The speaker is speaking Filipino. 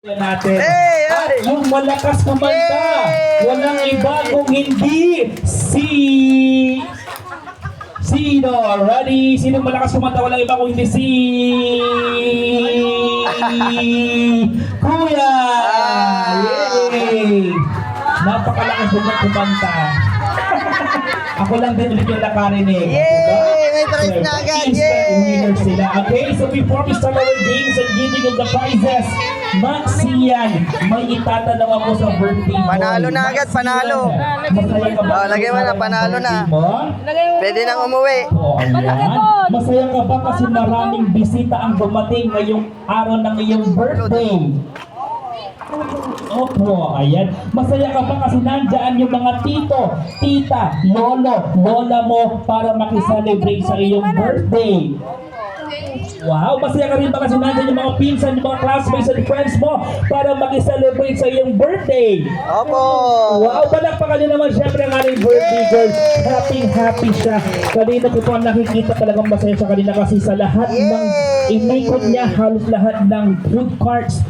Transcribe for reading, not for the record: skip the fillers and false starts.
natin. At yung malakas kumanta, walang iba kung hindi Sino? Ready? Sino malakas kumanta? Walang iba kung hindi Kuya! Yay! Napakalakas din kumanta. Ako lang din ulit yung nakarinig. Yay! May prize na agad! Instant Yay! winners sila. Okay, so before we start our games and giving of the prizes, Maxian, may itatanong ako sa birthday mo. Panalo na agad, panalo. Masaya ka ba? Oh, lagay mo na, panalo na. Birthday mo? Pwede nang umuwi. Oh, ayan. Masaya ka ba kasi maraming bisita ang dumating ngayong araw ng iyong birthday? Opo, ayan. Masaya ka ba kasi nandyan yung mga tito, tita, lolo, lola mo para makiselebrate sa iyong birthday? Wow, masaya ka rin ba kasi nandyan yung mga pinsan, yung mga classmates and friends mo para makiselebrate sa iyong birthday? Opo! Wow, palakpakan niyo naman syempre ang ating birthday girl. Happy siya. Kanina ko po ang nakikita talagang masaya siya kanina kasi sa lahat ng inikot niya, halos lahat ng food carts